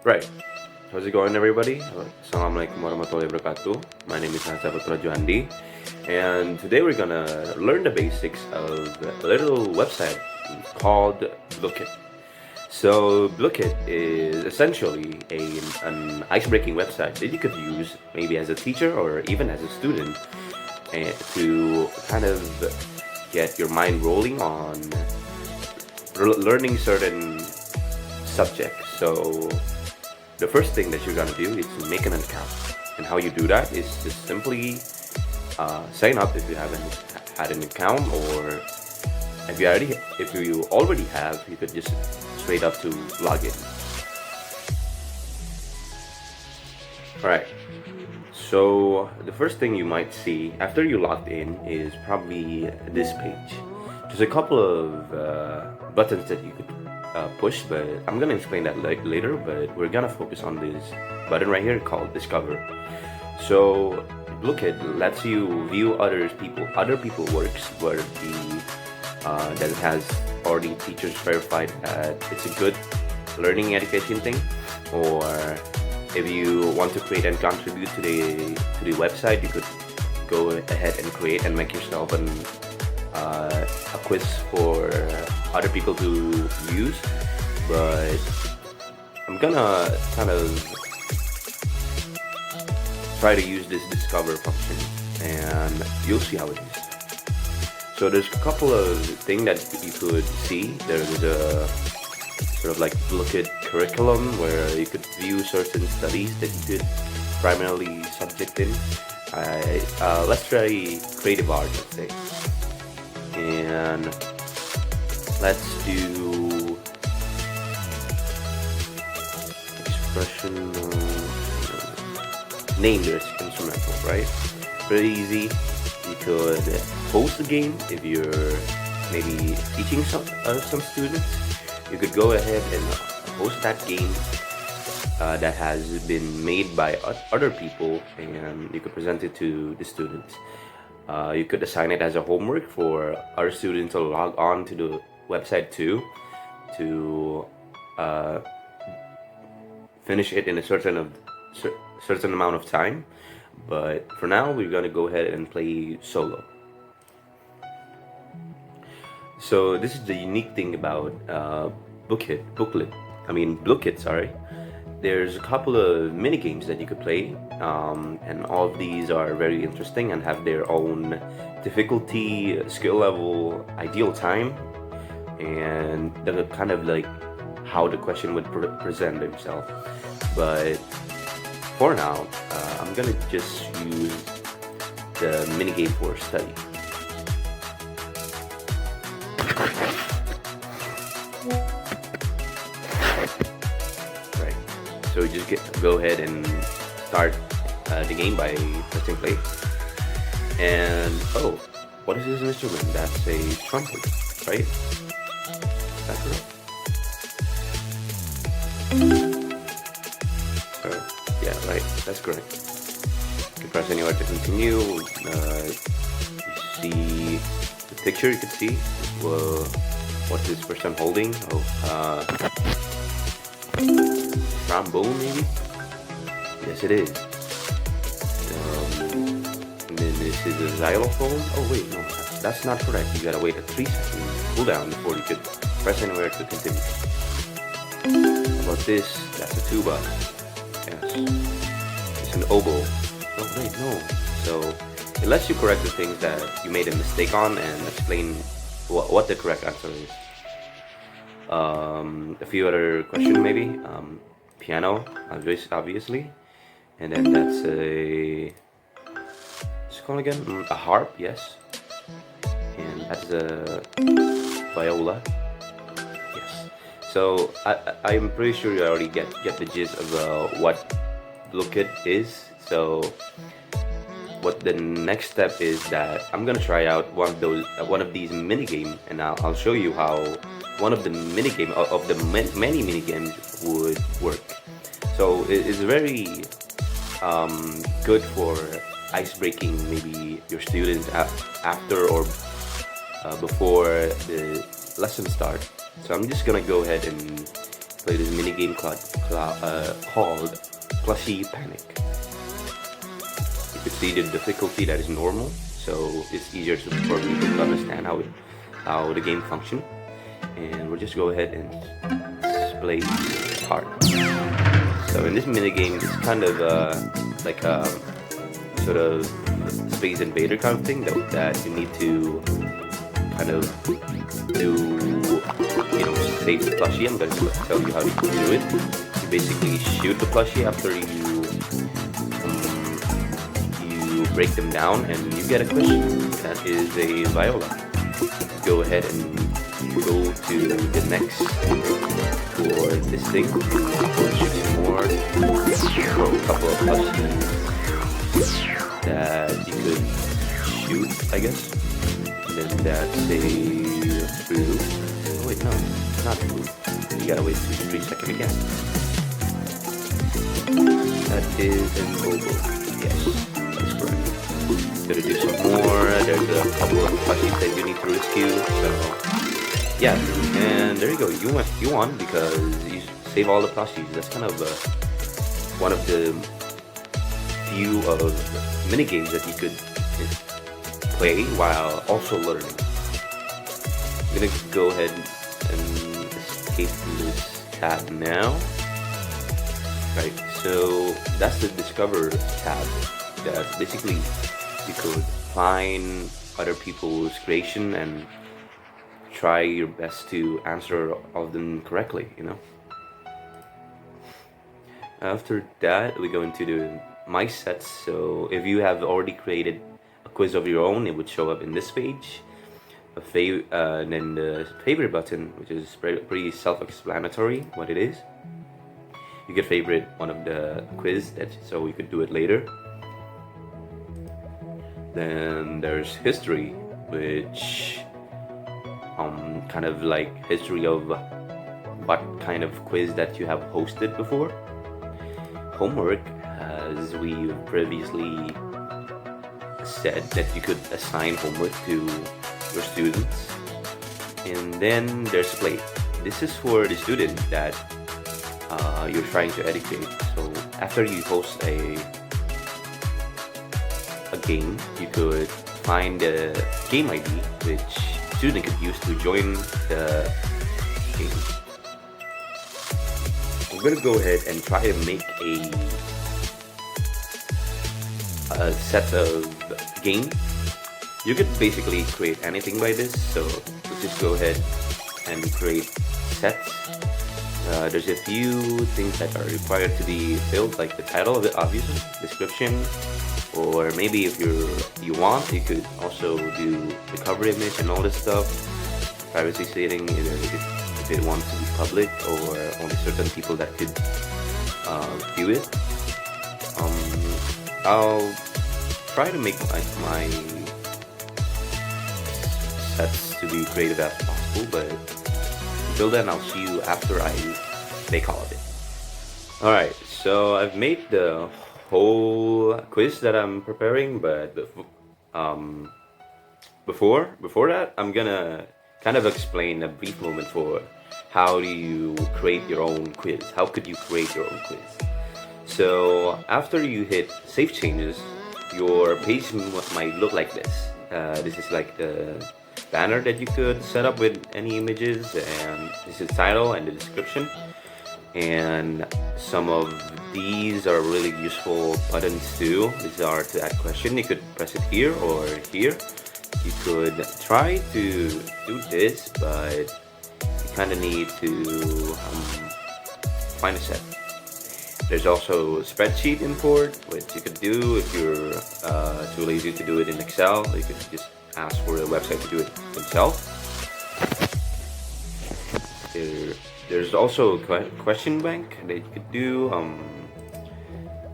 Right. How's it going, everybody? Assalamualaikum warahmatullahi wabarakatuh. My name is Hansa Putra Juandi, and today we're gonna learn the basics of a little website called Blooket. So Blooket is essentially an ice-breaking website that you could use maybe as a teacher or even as a student to kind of get your mind rolling on learning certain subjects. So the first thing that you're gonna do is make an account, and how you do that is just simply sign up if you haven't had an account, or if you already have, you could just straight up to log in. All right. So the first thing you might see after you logged in is probably this page. There's a couple of buttons that you could push, but I'm gonna explain that later. But we're gonna focus on this button right here called Discover. So Blooket lets you view other people works where that it has already teachers verified that it's a good learning education thing, or if you want to create and contribute to the website, you could go ahead and create and make yourself a quiz for other people to use. But I'm gonna kind of try to use this discover function, and you'll see how it is. So there's a couple of things that you could see. There's a sort of like Blooket curriculum where you could view certain studies that you could primarily subject in. Let's try creative art, let's say. And let's do expression, name this instrumental, right? Pretty easy. You could host a game if you're maybe teaching some students. You could go ahead and host that game that has been made by other people, and you could present it to the students. You could assign it as a homework for our students to log on to the website too, to finish it in a certain amount of time. But for now, we're gonna go ahead and play solo. So this is the unique thing about Blooket. Sorry. There's a couple of mini games that you could play, and all of these are very interesting and have their own difficulty, skill level, ideal time, and the kind of like how the question would present themselves. But for now, I'm gonna just use the mini game for study. So you just go ahead and start the game by pressing play. And oh, what is this instrument? That's a trumpet, right? That's correct. Yeah, right. That's correct. You can press anywhere to continue. You see the picture. You can see what this person holding. Trombone, maybe? Yes, it is. And then this is a xylophone. Oh wait, no, that's not correct. You gotta wait 3 seconds, cool down before you could press anywhere to continue. How about this? That's a tuba. Yes. It's an oboe. Oh wait, no. So it lets you correct the things that you made a mistake on and explain what the correct answer is. A few other questions maybe. Piano, obviously, and then that's what's it called again? A harp, yes, and that's a viola, yes. So I'm pretty sure you already get the gist of what Blooket is. So what the next step is that I'm gonna try out one of these mini games, and I'll show you how one of the mini game of the many mini games would work. So it is very good for ice breaking maybe your students after or before the lesson start. So I'm just gonna go ahead and play this mini game called Plushie Panic. You can see the difficulty that is normal, so it's easier for people to understand how the game functions. And we'll just go ahead and display part. So in this mini game, it's kind of like a sort of Space Invader kind of thing that you need to kind of do, save the plushie. I'm going to tell you how to do it. You basically shoot the plushie after you break them down, and you get a question that is a viola. Go ahead and go to the next for this thing. Shoot some more. Throw a couple of plushies that you could shoot, I guess. Then that's a blue. Oh wait, no, not blue. You gotta wait 3 seconds again. That is an oval. Yes, that's correct. Gotta do some more. There's a couple of plushies that you need to rescue. So yeah, and there you go. You won because you save all the plushies. That's kind of one of the few of mini games that you could play while also learning. I'm gonna go ahead and escape from this tab now. Right, so that's the Discover tab. That basically you could find other people's creation and try your best to answer all of them correctly, After that, we go into the My Sets. So if you have already created a quiz of your own, it would show up in this page. And then the favorite button, which is pretty self-explanatory what it is. You could favorite one of the quiz, so we could do it later. Then there's history, which kind of like history of what kind of quiz that you have hosted before. Homework, as we previously said, that you could assign homework to your students. And then there's play. This is for the student that you're trying to educate. So after you host a game, you could find a game ID which student could use to join the game. I'm gonna go ahead and try to make a set of game. You could basically create anything by this, so let's just go ahead and create sets. There's a few things that are required to be filled, like the title of it, obviously, description, or maybe if you want, you could also do the cover image and all this stuff. Privacy setting, if it wants to be public or only certain people that could view it. I'll try to make my sets to be creative as possible, but until then, I'll see you after I make all of it. Alright, so I've made the whole quiz that I'm preparing, but before that, I'm gonna kind of explain a brief moment for how do you create your own quiz. How could you create your own quiz? So after you hit save changes, your page might look like this. This is like the banner that you could set up with any images, and this is the title and the description. And some of these are really useful buttons too. These are to add question. You could press it here or here. You could try to do this, but you kind of need to find a set. There's also spreadsheet import, which you could do if you're too lazy to do it in Excel. You could just ask for a website to do it themselves. There's also a question bank that you could do,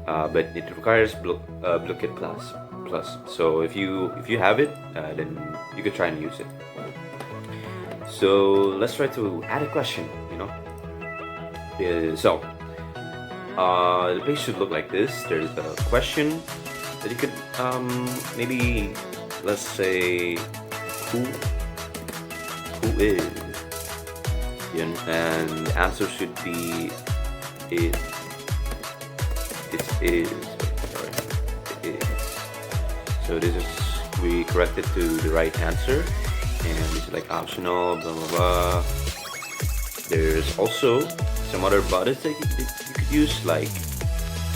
but it requires Blooket Plus. So if you have it, then you could try and use it. So let's try to add a question. So the page should look like this. There's a question that you could maybe, let's say, who is Yun. And the answer should be it. It is. Sorry. It is. So this is, we corrected to the right answer, and this is like optional. Blah blah blah. There's also some other buttons that you could use, like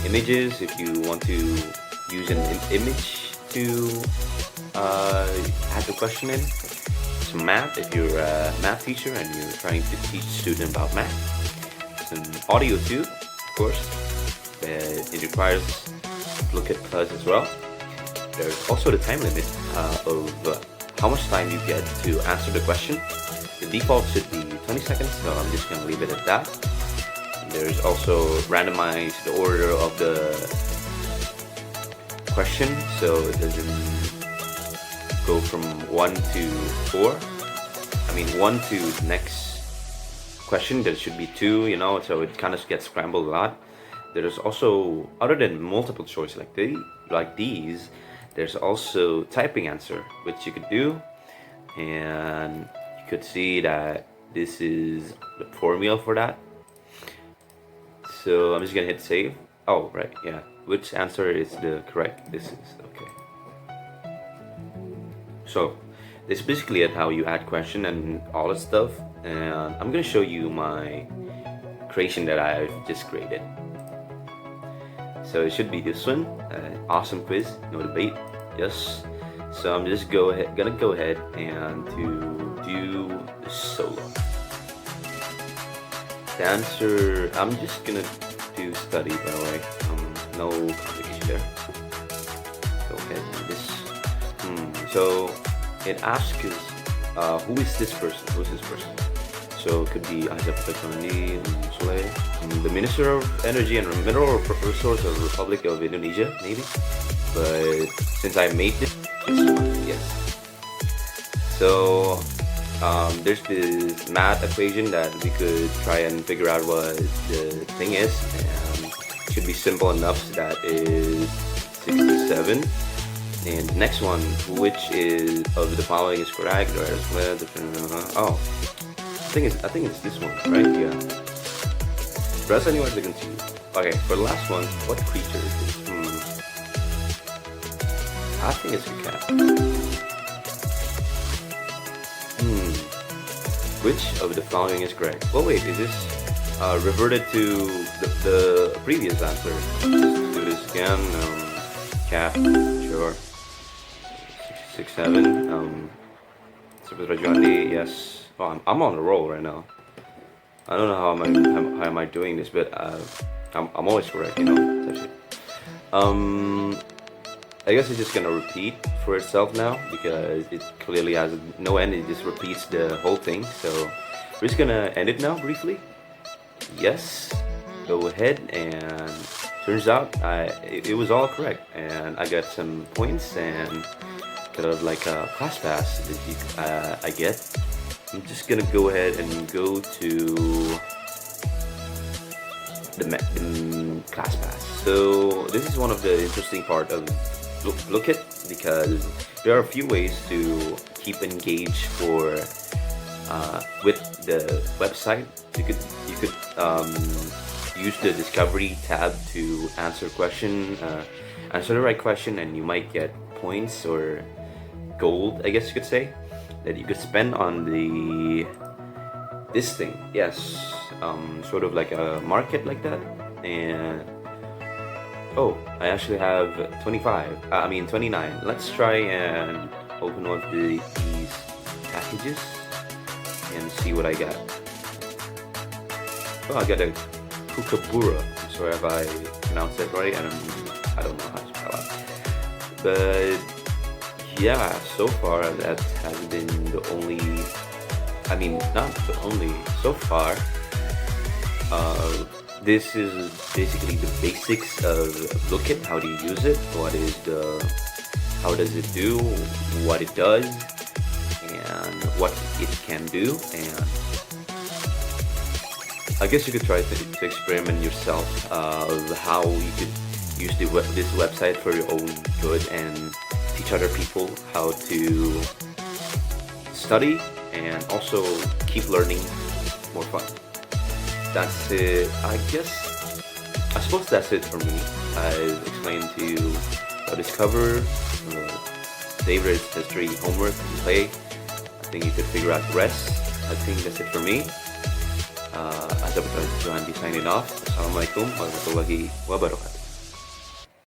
images if you want to use an image to add the question in. Some math if you're a math teacher and you're trying to teach students about math. Some audio too, of course. It requires Blooket Plus as well. There's also the time limit of how much time you get to answer the question. The default should be 20 seconds, so I'm just going to leave it at that. There's also randomize the order of the question, so it doesn't go from 1 to 4. I mean 1 to the next question, there should be 2, you know, so it kind of gets scrambled a lot. There's also, other than multiple choice like these, there's also typing answer, which you could do, and you could see that this is the formula for that. So I'm just gonna hit save. Oh, right, yeah. Which answer is the correct? This is, okay. So this is basically it, how you add question and all that stuff. And I'm gonna show you my creation that I've just created. So it should be this one. Awesome quiz, no debate. Yes. So I'm just gonna go ahead and to do the solo. The answer, I'm just gonna do study, by the way. No complication there. Go ahead and do this. So it asks who is this person? Who is this person? So it could be Isaac Petroni, the Minister of Energy and Mineral Resource of the Republic of Indonesia, maybe. But since I made this, it's fine, yes. So there's this math equation that we could try and figure out what the thing is, and it should be simple enough. So that is 67. And the next one, which is of the following is correct? Oh, I think it's this one, right? Yeah. Press anywhere to continue. Okay, for the last one, what creature is this? I think it's a cat. Which of the following is correct? Oh wait, is this reverted to the previous answer? Let's do this again. Cat, sure. 67. Rajwandi, yes. Oh, I'm on a roll right now. I don't know how am I doing this, but I'm always correct, you know. That's it. I guess it's just gonna repeat for itself now because it clearly has no end. It just repeats the whole thing. So we're just gonna end it now briefly. Yes, go ahead, and turns out it was all correct, and I got some points and kind of like a class pass that I get. I'm just gonna go ahead and go to the class pass. So this is one of the interesting part of Blooket because there are a few ways to keep engaged with the website. You could use the discovery tab to answer the right question, and you might get points or gold, I guess you could say, that you could spend on this thing. Yes, sort of like a market like that. And oh, I actually have 29. Let's try and open one of these packages and see what I got. Oh, I got a kookaburra. I'm sorry if I pronounced it right. I don't know how to spell it. But yeah, so far that has been the only. I mean, not the only. So far, this is basically the basics of Blooket. How do you use it? How does it do? What it does, and what it can do. And I guess you could try to experiment yourself of how you could use this website for your own good and teach other people how to study and also keep learning more fun. That's it. I suppose that's it for me. I've explained to you how to discover favorite history homework and play. I think you could figure out the rest. I think that's it for me. As a Johan signing off. Assalamualaikum warahmatullahi wabarakatuh.